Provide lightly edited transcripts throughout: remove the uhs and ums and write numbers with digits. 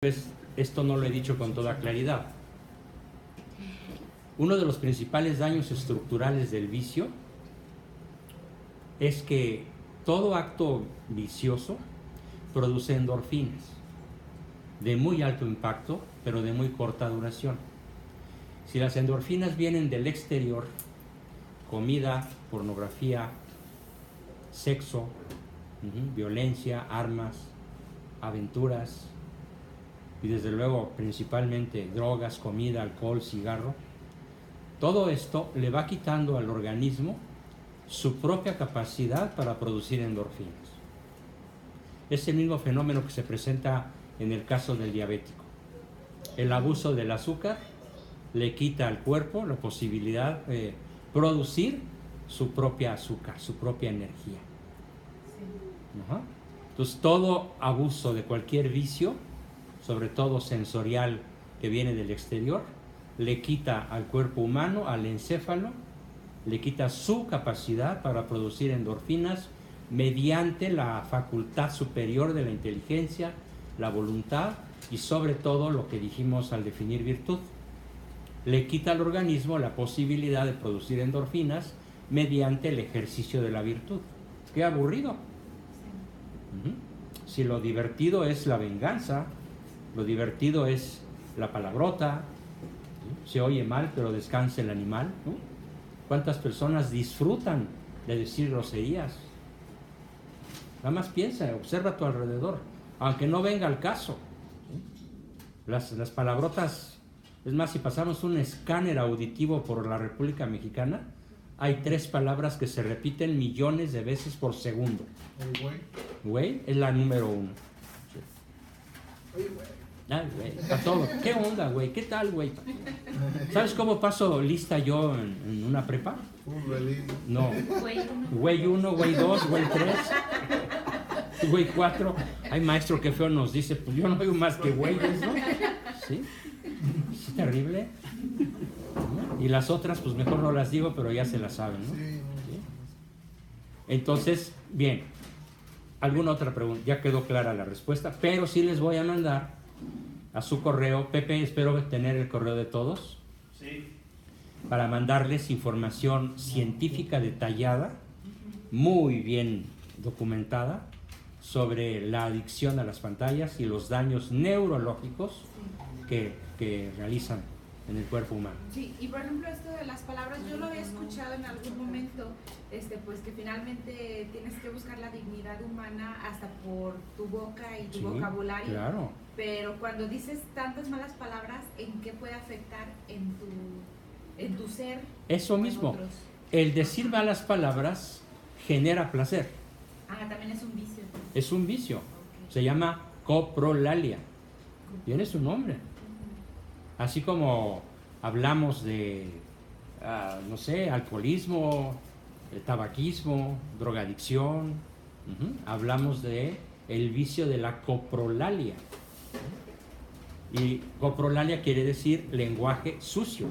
Pues esto no lo he dicho con toda claridad. Uno de los principales daños estructurales del vicio es que todo acto vicioso produce endorfinas de muy alto impacto, pero de muy corta duración. Si las endorfinas vienen del exterior, comida, pornografía, sexo, violencia, armas, aventuras, y desde luego principalmente drogas, comida, alcohol, cigarro, todo esto le va quitando al organismo su propia capacidad para producir endorfinas. Es el mismo fenómeno que se presenta en el caso del diabético. El abuso del azúcar le quita al cuerpo la posibilidad de producir su propia azúcar, su propia energía. Entonces todo abuso de cualquier vicio, sobre todo sensorial, que viene del exterior, le quita al cuerpo humano, al encéfalo, le quita su capacidad para producir endorfinas mediante la facultad superior de la inteligencia, la voluntad y sobre todo lo que dijimos al definir virtud. Le quita al organismo la posibilidad de producir endorfinas mediante el ejercicio de la virtud. ¡Qué aburrido! Si lo divertido es la venganza, lo divertido es la palabrota, se oye mal pero descansa el animal, ¿no? ¿Cuántas personas disfrutan de decir groserías? Nada más piensa, observa a tu alrededor, aunque no venga al caso. Las palabrotas, es más, si pasamos un escáner auditivo por la República Mexicana, hay 3 palabras que se repiten millones de veces por segundo. El güey. Güey es la número 1. Oye, güey. Ay, güey, para todo. ¿Qué onda, güey? ¿Qué tal, güey? ¿Sabes cómo paso lista yo en una prepa? Un relín. No. Güey 1, güey 2, güey 3, güey 4. Ay, maestro, qué feo nos dice. Pues yo no oigo más que güeyes, ¿no? ¿Sí? Es terrible. ¿No? Y las otras, pues mejor no las digo, pero ya se las saben, ¿no? Sí. ¿Sí? Entonces, bien. ¿Alguna otra pregunta? Ya quedó clara la respuesta, pero sí les voy a mandar a su correo. Pepe, espero tener el correo de todos. Sí. Para mandarles información científica detallada, muy bien documentada, sobre la adicción a las pantallas y los daños neurológicos que realizan en el cuerpo humano. Sí, y por ejemplo esto de las palabras, yo lo había escuchado en algún momento, pues que finalmente tienes que buscar la dignidad humana hasta por tu boca y tu vocabulario. Claro. Pero cuando dices tantas malas palabras, ¿en qué puede afectar en tu ser? Eso mismo. Otros? El decir malas palabras genera placer. También es un vicio. Es un vicio. Okay. Se llama coprolalia. Tiene su nombre. Así como hablamos de, no sé, alcoholismo, tabaquismo, drogadicción, hablamos de el vicio de la coprolalia. Y coprolalia quiere decir lenguaje sucio.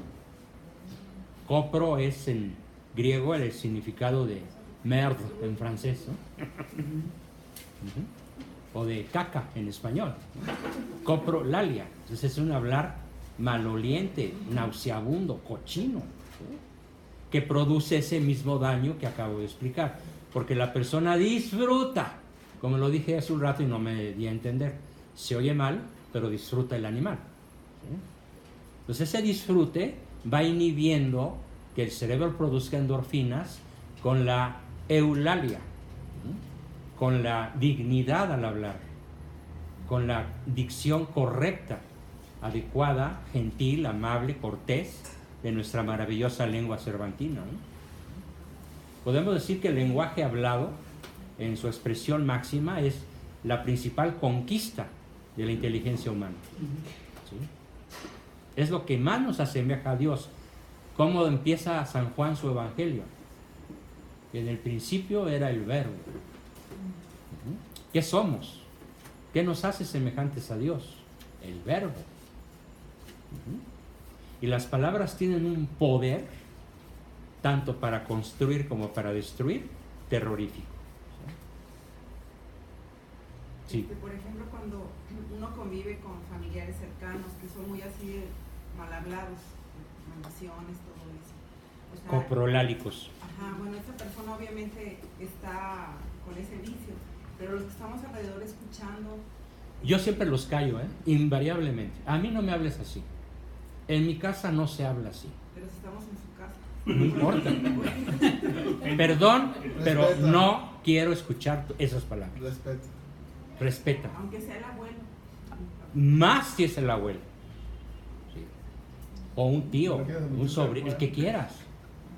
Copro es en griego el significado de merde en francés, ¿no? O de caca en español. Coprolalia. Entonces es un hablar maloliente, nauseabundo, cochino, que produce ese mismo daño que acabo de explicar, porque la persona disfruta, como lo dije hace un rato y no me di a entender, se oye mal, pero disfruta el animal. Entonces ese disfrute va inhibiendo que el cerebro produzca endorfinas con la eulalia, con la dignidad al hablar, con la dicción correcta, adecuada, gentil, amable, cortés de nuestra maravillosa lengua cervantina, ¿no? Podemos decir que el lenguaje hablado en su expresión máxima es la principal conquista de la inteligencia humana. ¿Sí? Es lo que más nos asemeja a Dios. ¿Cómo empieza San Juan su evangelio? En el principio era el verbo. ¿Qué somos? ¿Qué nos hace semejantes a Dios? El verbo. Y las palabras tienen un poder, tanto para construir como para destruir, terrorífico. Sí. Por ejemplo, cuando uno convive con familiares cercanos que son muy así mal hablados, maldiciones, todo eso. O sea, Coprolálicos. ajá, bueno, esta persona obviamente está con ese vicio, pero los que estamos alrededor escuchando. Yo siempre los callo, invariablemente. A mí no me hables así. En mi casa no se habla así. Pero si estamos en su casa. No importa. Perdón, pero Respeta. no quiero escuchar esas palabras. Respeto. Respeta. Aunque sea el abuelo. Más si es el abuelo. Sí. O un tío, un sobrino, el que quieras.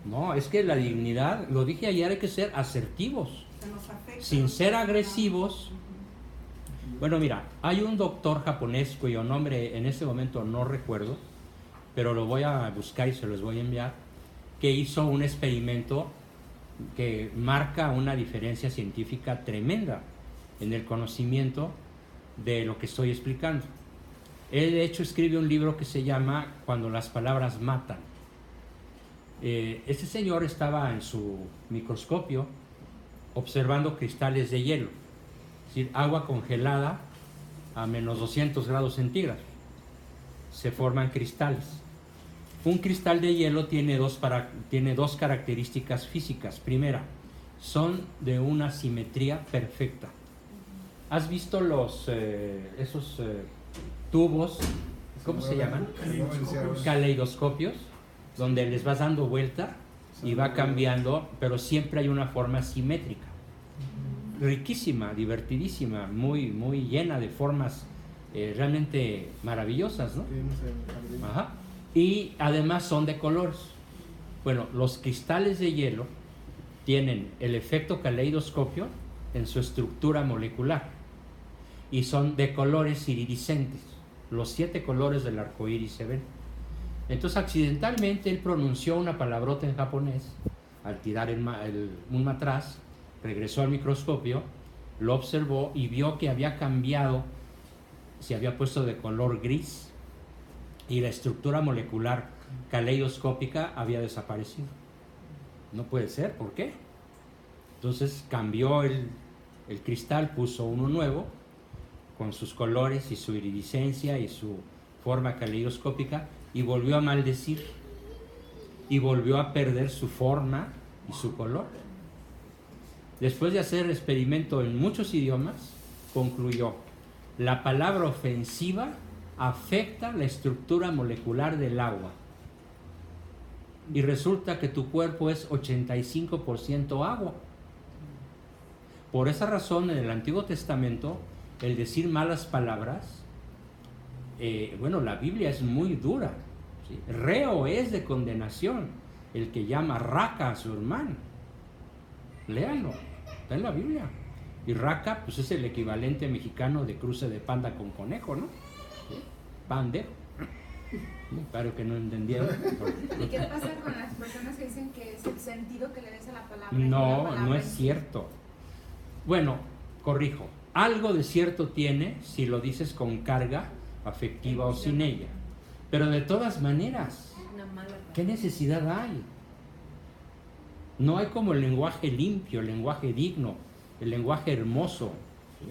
No, es que la dignidad, lo dije ayer, hay que ser asertivos. Se nos afecta. Sin ser agresivos. Bueno, mira, hay un doctor japonés cuyo nombre en este momento no recuerdo, pero lo voy a buscar y se los voy a enviar, que hizo un experimento que marca una diferencia científica tremenda en el conocimiento de lo que estoy explicando. Él de hecho escribe un libro que se llama Cuando las palabras matan. Este señor estaba en su microscopio observando cristales de hielo, es decir, agua congelada a menos 200 grados centígrados. Se forman cristales. Un cristal de hielo tiene dos características físicas. Primera, son de una simetría perfecta. ¿Has visto esos tubos, cómo se llaman? Caleidoscopios, donde les vas dando vuelta y va cambiando, pero siempre hay una forma simétrica. Riquísima, divertidísima, muy, muy llena de formas realmente maravillosas, ¿no? Ajá. Y además son de colores. Bueno, los cristales de hielo tienen el efecto caleidoscopio en su estructura molecular y son de colores iridiscentes. Los 7 colores del arco iris se ven. Entonces, accidentalmente, él pronunció una palabrota en japonés al tirar un matraz, regresó al microscopio, lo observó y vio que había cambiado, se había puesto de color gris y la estructura molecular caleidoscópica había desaparecido. No puede ser, ¿por qué? Entonces cambió el cristal, puso uno nuevo con sus colores y su iridiscencia y su forma caleidoscópica y volvió a maldecir y volvió a perder su forma y su color. Después de hacer el experimento en muchos idiomas, concluyó: la palabra ofensiva afecta la estructura molecular del agua. Y resulta que tu cuerpo es 85% agua. Por esa razón, en el Antiguo Testamento, el decir malas palabras, la Biblia es muy dura, ¿sí? Reo es de condenación el que llama raca a su hermano. Léanlo, está en la Biblia. Y raca, pues es el equivalente mexicano de cruce de panda con conejo, ¿no? ¿Sí? Pandejo. Claro que no entendieron. ¿Y qué pasa con las personas que dicen que es el sentido que le des a la palabra? No es cierto. Bueno, corrijo. Algo de cierto tiene si lo dices con carga afectiva o sin ella. Pero de todas maneras, ¿qué necesidad hay? No hay como el lenguaje limpio, el lenguaje digno, el lenguaje hermoso, ¿sí?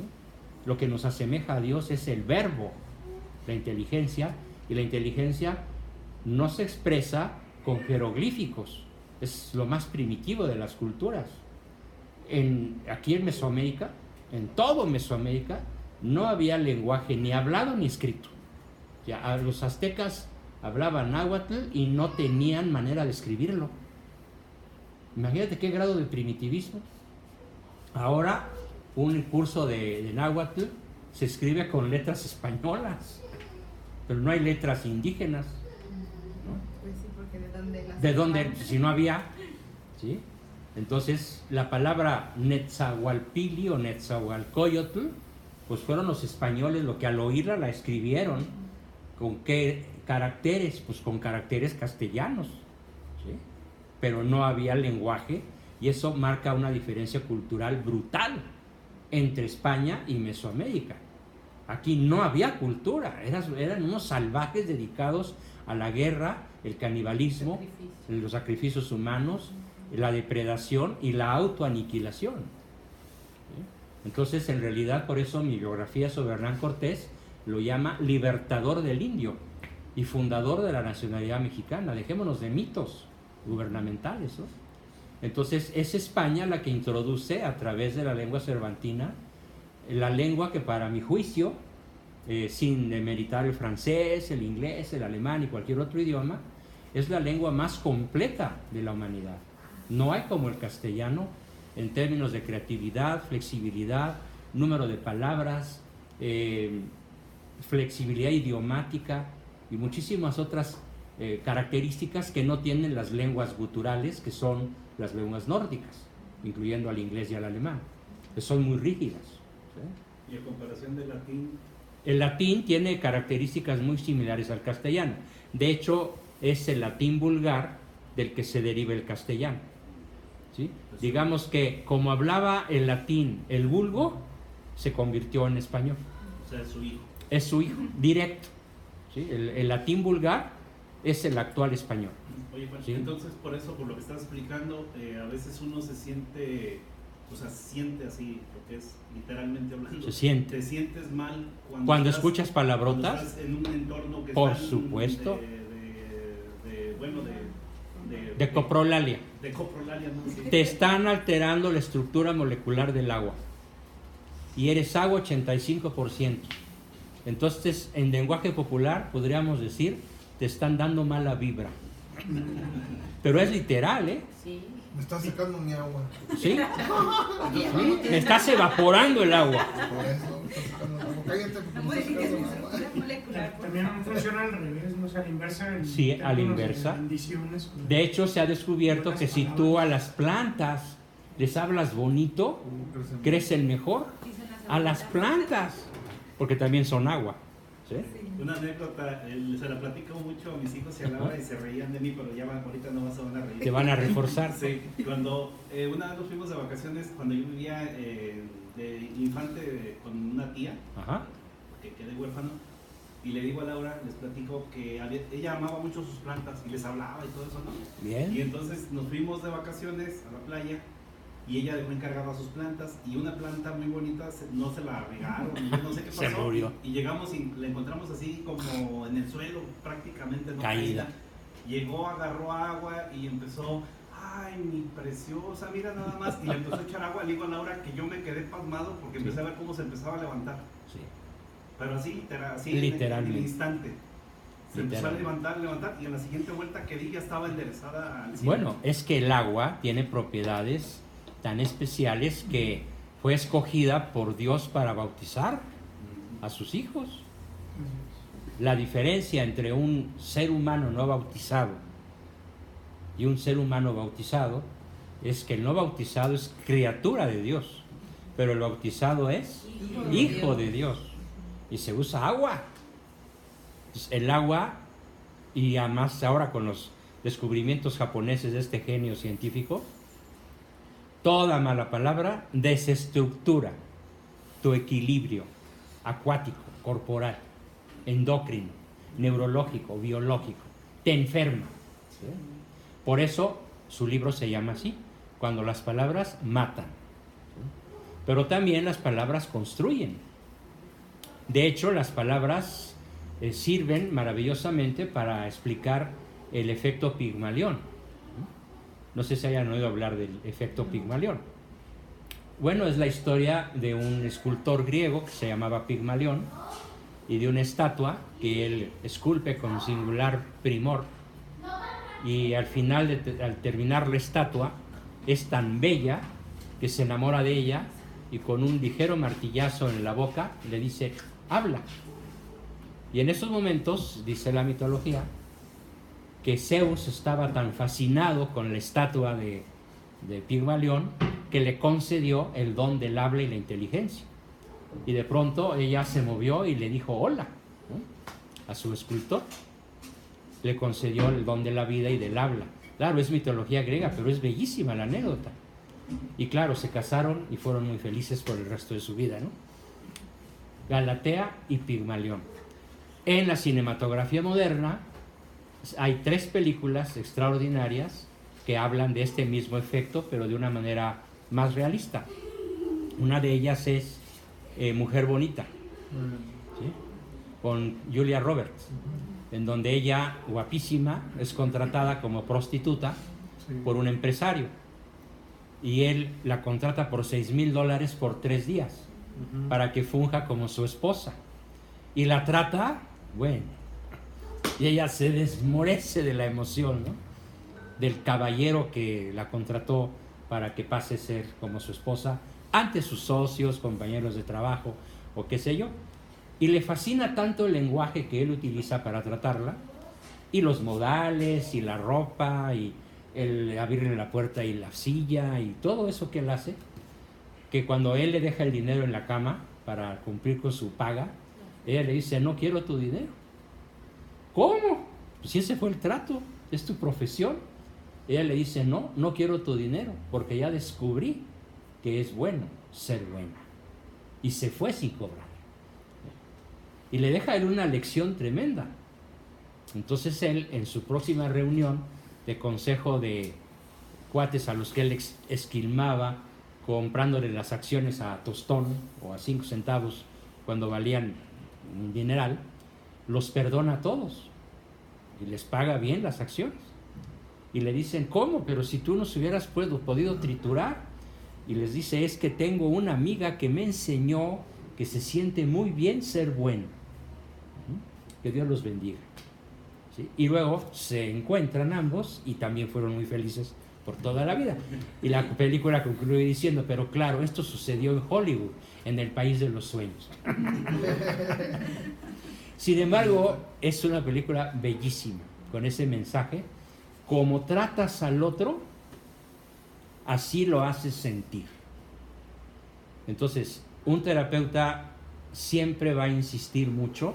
Lo que nos asemeja a Dios es el verbo, la inteligencia, y la inteligencia no se expresa con jeroglíficos, es lo más primitivo de las culturas. Aquí en Mesoamérica, en todo Mesoamérica, no había lenguaje ni hablado ni escrito. Ya, los aztecas hablaban náhuatl y no tenían manera de escribirlo. Imagínate qué grado de primitivismo. Ahora un curso de náhuatl se escribe con letras españolas, pero no hay letras indígenas, ¿no? Pues sí, porque ¿de dónde? Si no había, ¿sí? Entonces la palabra Netzahualpili o Netzahualcoyotl, pues fueron los españoles los que al oírla la escribieron. ¿Con qué caracteres? Pues con caracteres castellanos, ¿sí? Pero no había lenguaje, y eso marca una diferencia cultural brutal entre España y Mesoamérica. Aquí no había cultura, eran unos salvajes dedicados a la guerra, el canibalismo, los sacrificios humanos, la depredación y la autoaniquilación, ¿sí? Entonces, en realidad, por eso mi biografía sobre Hernán Cortés lo llama libertador del indio y fundador de la nacionalidad mexicana. Dejémonos de mitos gubernamentales, ¿no? Entonces, es España la que introduce a través de la lengua cervantina la lengua que, para mi juicio, sin demeritar el francés, el inglés, el alemán y cualquier otro idioma, es la lengua más completa de la humanidad. No hay como el castellano en términos de creatividad, flexibilidad, número de palabras, flexibilidad idiomática y muchísimas otras características que no tienen las lenguas guturales, que son las lenguas nórdicas, incluyendo al inglés y al alemán, que son muy rígidas, ¿sí? Y a comparación del latín, el latín tiene características muy similares al castellano. De hecho, es el latín vulgar del que se deriva el castellano, ¿sí? Digamos que como hablaba el latín el vulgo, se convirtió en español. o sea, su hijo. Es su hijo, directo, ¿sí? El latín vulgar es el actual español. Oye, Juan, Sí. entonces por eso, por lo que estás explicando, a veces uno se siente, o sea, siente así, lo que es literalmente hablando. Se siente. Te sientes mal Cuando estás- escuchas cuando palabrotas, estás en un entorno que por están supuesto. de coprolalia. de coprolalia, ¿no? Sí. Te están alterando la estructura molecular del agua. Y eres agua 85%. Entonces, en lenguaje popular, podríamos decir, te están dando mala vibra. Pero es literal, ¿eh? Sí. Me está sacando mi agua. ¿Sí? ¿Sí? Me estás evaporando el agua. Por eso me está sacando el agua. Cállate porque No me puede está decir que sacando es el agua. estructura molecular. También funciona al revés, ¿no? O sea, a la inversa. Sí, a la términos de inversa. bendiciones. De hecho, se ha descubierto que si tú a las plantas les hablas bonito, crecen mejor. A las plantas, porque también son agua, ¿sí? Una anécdota, se la platico mucho a mis hijos y a Laura y se reían de mí, pero ya ahorita no van a reír. Te van a reforzar. Sí, cuando una vez nos fuimos de vacaciones, cuando yo vivía de infante con una tía, Ajá. que quedé huérfano, y le digo a Laura, les platico que ella amaba mucho sus plantas y les hablaba y todo eso, ¿no? Y Bien. entonces nos fuimos de vacaciones a la playa y ella dejó encargada sus plantas y una planta muy bonita no se la regaron, yo no sé qué pasó. Se murió. Y llegamos y la encontramos así como en el suelo, prácticamente no Caída. Llegó, agarró agua y empezó, ay, mi preciosa, mira nada más. Y le empezó a echar agua. Le digo a Laura que yo me quedé pasmado porque empecé a ver cómo se empezaba a levantar. Sí. Pero así Literalmente. en el instante. Se empezó a Literalmente. levantar y en la siguiente vuelta que di ya estaba enderezada al cielo. Bueno, es que el agua tiene propiedades tan especiales que fue escogida por Dios para bautizar a sus hijos. La diferencia entre un ser humano no bautizado y un ser humano bautizado es que el no bautizado es criatura de Dios, pero el bautizado es hijo de Dios y se usa agua. El agua, y además ahora con los descubrimientos japoneses de este genio científico, toda mala palabra desestructura tu equilibrio acuático, corporal, endocrino, neurológico, biológico, te enferma, ¿sí? Por eso su libro se llama así, Cuando las palabras matan, ¿sí? Pero también las palabras construyen. De hecho, las palabras sirven maravillosamente para explicar el efecto Pigmalión. No sé si hayan oído hablar del efecto Pigmalión. Bueno, es la historia de un escultor griego que se llamaba Pigmalión y de una estatua que él esculpe con singular primor. Y al final, al terminar la estatua, es tan bella que se enamora de ella y con un ligero martillazo en la boca le dice, habla. Y en esos momentos, dice la mitología, que Zeus estaba tan fascinado con la estatua de Pigmalión que le concedió el don del habla y la inteligencia. Y de pronto ella se movió y le dijo hola, ¿no? A su escultor. Le concedió el don de la vida y del habla. Claro, es mitología griega, pero es bellísima la anécdota. Y claro, se casaron y fueron muy felices por el resto de su vida, ¿no? Galatea y Pigmalión. En la cinematografía moderna hay 3 películas extraordinarias que hablan de este mismo efecto, pero de una manera más realista. Una de ellas es Mujer Bonita, ¿sí? Con Julia Roberts, en donde ella, guapísima, es contratada como prostituta por un empresario y él la contrata por $6,000 por 3 días para que funja como su esposa y la trata, bueno, y ella se desmorece de la emoción, ¿no? Del caballero que la contrató para que pase a ser como su esposa ante sus socios, compañeros de trabajo o qué sé yo. Y le fascina tanto el lenguaje que él utiliza para tratarla, y los modales, y la ropa, y el abrirle la puerta y la silla, y todo eso que él hace, que cuando él le deja el dinero en la cama para cumplir con su paga, ella le dice: no quiero tu dinero. ¿Cómo? Pues si ese fue el trato, es tu profesión. Ella le dice: no, no quiero tu dinero, porque ya descubrí que es bueno ser buena. Y se fue sin cobrar. Y le deja a él una lección tremenda. Entonces él, en su próxima reunión de consejo de cuates a los que él esquilmaba, comprándole las acciones a tostón o a 5 centavos cuando valían un dineral, los perdona a todos y les paga bien las acciones. Y le dicen: ¿cómo? Pero si tú nos hubieras podido triturar. Y les dice: es que tengo una amiga que me enseñó que se siente muy bien ser bueno. Que Dios los bendiga. ¿Sí? Y luego se encuentran ambos y también fueron muy felices por toda la vida. Y la película concluye diciendo: pero claro, esto sucedió en Hollywood, en el país de los sueños. Sin embargo, es una película bellísima, con ese mensaje: como tratas al otro, así lo haces sentir. Entonces, un terapeuta siempre va a insistir mucho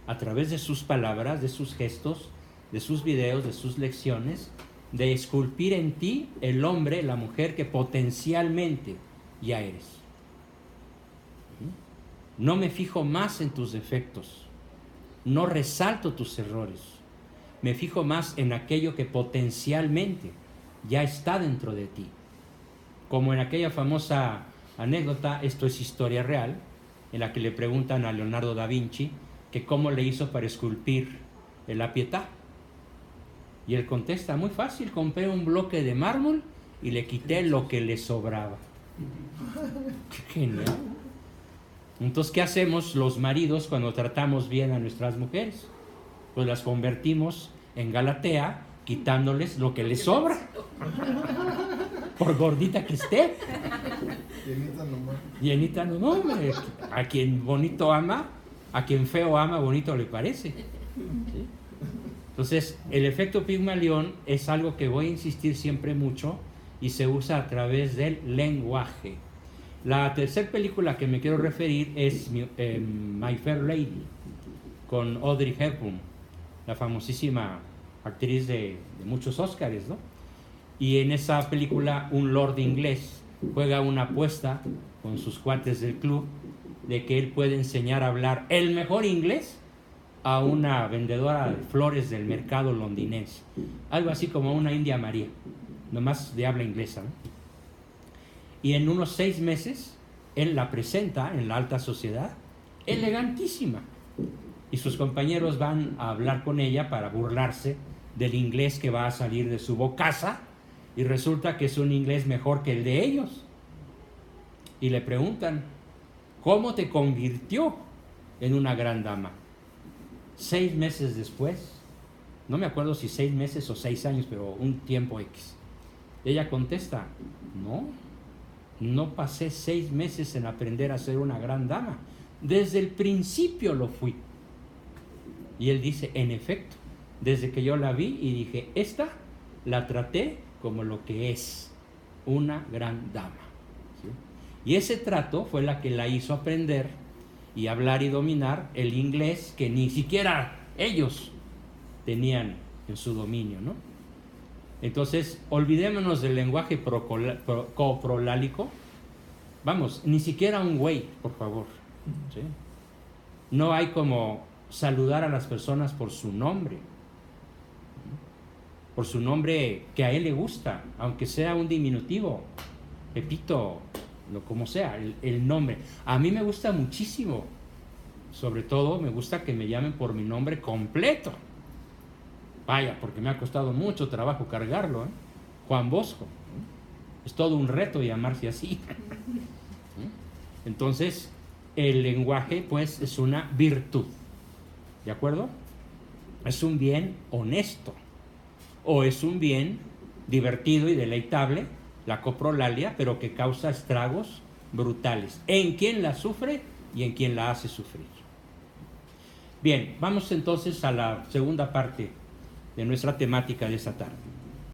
a través de sus palabras, de sus gestos, de sus videos, de sus lecciones, de esculpir en ti el hombre, la mujer que potencialmente ya eres. No me fijo más en tus defectos, no resalto tus errores, me fijo más en aquello que potencialmente ya está dentro de ti. Como en aquella famosa anécdota, esto es historia real, en la que le preguntan a Leonardo da Vinci que cómo le hizo para esculpir la Pietà. Y él contesta: muy fácil, compré un bloque de mármol y le quité lo que le sobraba. ¡Qué genial! Entonces, ¿qué hacemos los maridos cuando tratamos bien a nuestras mujeres? Pues las convertimos en Galatea, quitándoles lo que les sobra, por gordita que esté. Llenita nomás. Llenita no, hombre. A quien bonito ama, a quien feo ama, bonito le parece. ¿Sí? Entonces, el efecto Pigmalión es algo que voy a insistir siempre mucho y se usa a través del lenguaje. La tercera película que me quiero referir es My Fair Lady, con Audrey Hepburn, la famosísima actriz de muchos Óscares, ¿no? Y en esa película un lord inglés juega una apuesta con sus cuates del club de que él puede enseñar a hablar el mejor inglés a una vendedora de flores del mercado londinense, algo así como una India María, nomás de habla inglesa, ¿no? Y en unos 6 meses él la presenta en la alta sociedad, elegantísima, y sus compañeros van a hablar con ella para burlarse del inglés que va a salir de su bocaza, y resulta que es un inglés mejor que el de ellos. Y le preguntan: ¿cómo te convirtió en una gran dama? 6 meses después, no me acuerdo si 6 meses o 6 años, pero un tiempo X, ella contesta: no pasé 6 meses en aprender a ser una gran dama, desde el principio lo fui. Y él dice: en efecto, desde que yo la vi y dije, esta la traté como lo que es, una gran dama. ¿Sí? Y ese trato fue la que la hizo aprender y hablar y dominar el inglés que ni siquiera ellos tenían en su dominio, ¿no? Entonces, olvidémonos del lenguaje coprolálico. Vamos, ni siquiera un güey, por favor. ¿Sí? No hay como saludar a las personas por su nombre que a él le gusta, aunque sea un diminutivo: Pepito, como sea, el nombre. A mí me gusta muchísimo, sobre todo me gusta que me llamen por mi nombre completo. Vaya, porque me ha costado mucho trabajo cargarlo, ¿eh? Juan Bosco. Es todo un reto llamarse así. Entonces, el lenguaje, pues, es una virtud. ¿De acuerdo? Es un bien honesto. O es un bien divertido y deleitable, la coprolalia, pero que causa estragos brutales en quien la sufre y en quien la hace sufrir. Bien, vamos entonces a la segunda parte de nuestra temática de esta tarde.